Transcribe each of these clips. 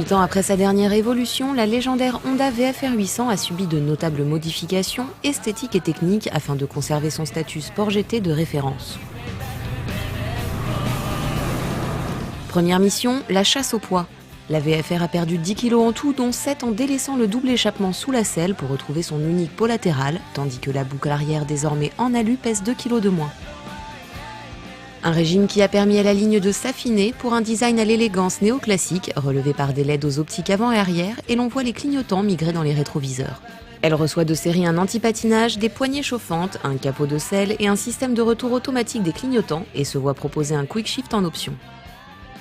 8 ans après sa dernière évolution, la légendaire Honda VFR 800 a subi de notables modifications esthétiques et techniques afin de conserver son statut sport GT de référence. Première mission, la chasse au poids. La VFR a perdu 10 kg en tout, dont 7 en délaissant le double échappement sous la selle pour retrouver son unique pot latéral, tandis que la boucle arrière désormais en alu pèse 2 kg de moins. Un régime qui a permis à la ligne de s'affiner pour un design à l'élégance néoclassique, relevé par des LED aux optiques avant et arrière, et l'on voit les clignotants migrer dans les rétroviseurs. Elle reçoit de série un anti-patinage, des poignées chauffantes, un capot de selle et un système de retour automatique des clignotants, et se voit proposer un quick shift en option.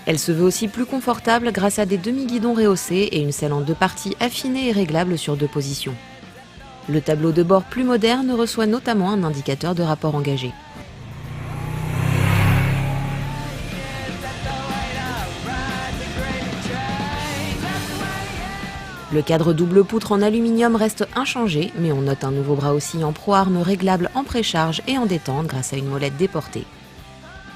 Elle se veut aussi plus confortable grâce à des demi-guidons rehaussés et une selle en 2 parties affinée et réglable sur 2 positions. Le tableau de bord plus moderne reçoit notamment un indicateur de rapport engagé. Le cadre double poutre en aluminium reste inchangé, mais on note un nouveau bras oscillant pro-arme réglable en précharge et en détente grâce à une molette déportée.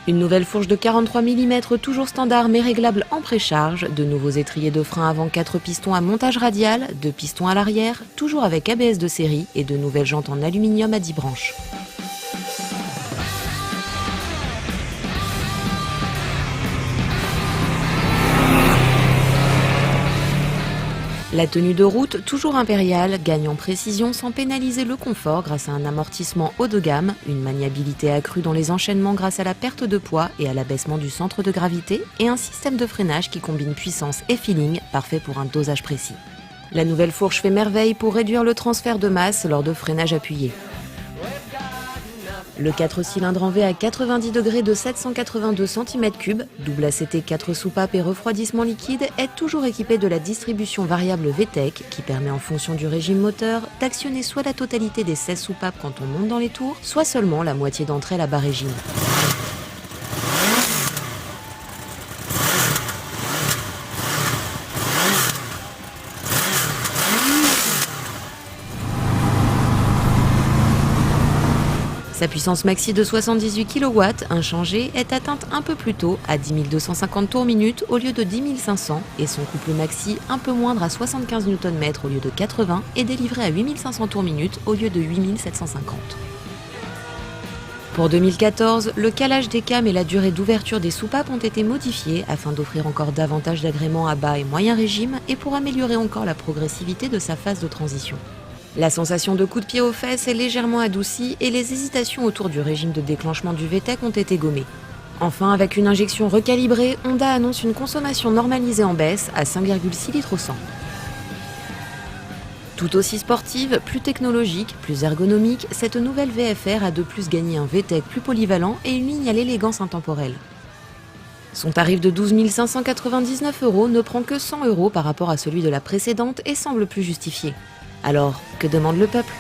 Une nouvelle fourche de 43 mm toujours standard mais réglable en précharge, de nouveaux étriers de frein avant 4 pistons à montage radial, 2 pistons à l'arrière, toujours avec ABS de série et de nouvelles jantes en aluminium à 10 branches. La tenue de route, toujours impériale, gagne en précision sans pénaliser le confort grâce à un amortissement haut de gamme, une maniabilité accrue dans les enchaînements grâce à la perte de poids et à l'abaissement du centre de gravité, et un système de freinage qui combine puissance et feeling, parfait pour un dosage précis. La nouvelle fourche fait merveille pour réduire le transfert de masse lors de freinage appuyé. Le 4 cylindres en V à 90 degrés de 782 cm3, double ACT 4 soupapes et refroidissement liquide, est toujours équipé de la distribution variable VTEC qui permet en fonction du régime moteur d'actionner soit la totalité des 16 soupapes quand on monte dans les tours, soit seulement la moitié d'entre elles à bas régime. Sa puissance maxi de 78 kW, inchangée, est atteinte un peu plus tôt, à 10 250 tours minute au lieu de 10 500, et son couple maxi, un peu moindre à 75 Nm au lieu de 80, est délivré à 8 500 tours minute au lieu de 8 750. Pour 2014, le calage des cames et la durée d'ouverture des soupapes ont été modifiés afin d'offrir encore davantage d'agréments à bas et moyen régime et pour améliorer encore la progressivité de sa phase de transition. La sensation de coup de pied aux fesses est légèrement adoucie et les hésitations autour du régime de déclenchement du VTEC ont été gommées. Enfin, avec une injection recalibrée, Honda annonce une consommation normalisée en baisse à 5,6 litres au 100. Tout aussi sportive, plus technologique, plus ergonomique, cette nouvelle VFR a de plus gagné un VTEC plus polyvalent et une ligne à l'élégance intemporelle. Son tarif de 12 599 € ne prend que 100 € par rapport à celui de la précédente et semble plus justifié. Alors, que demande le peuple ?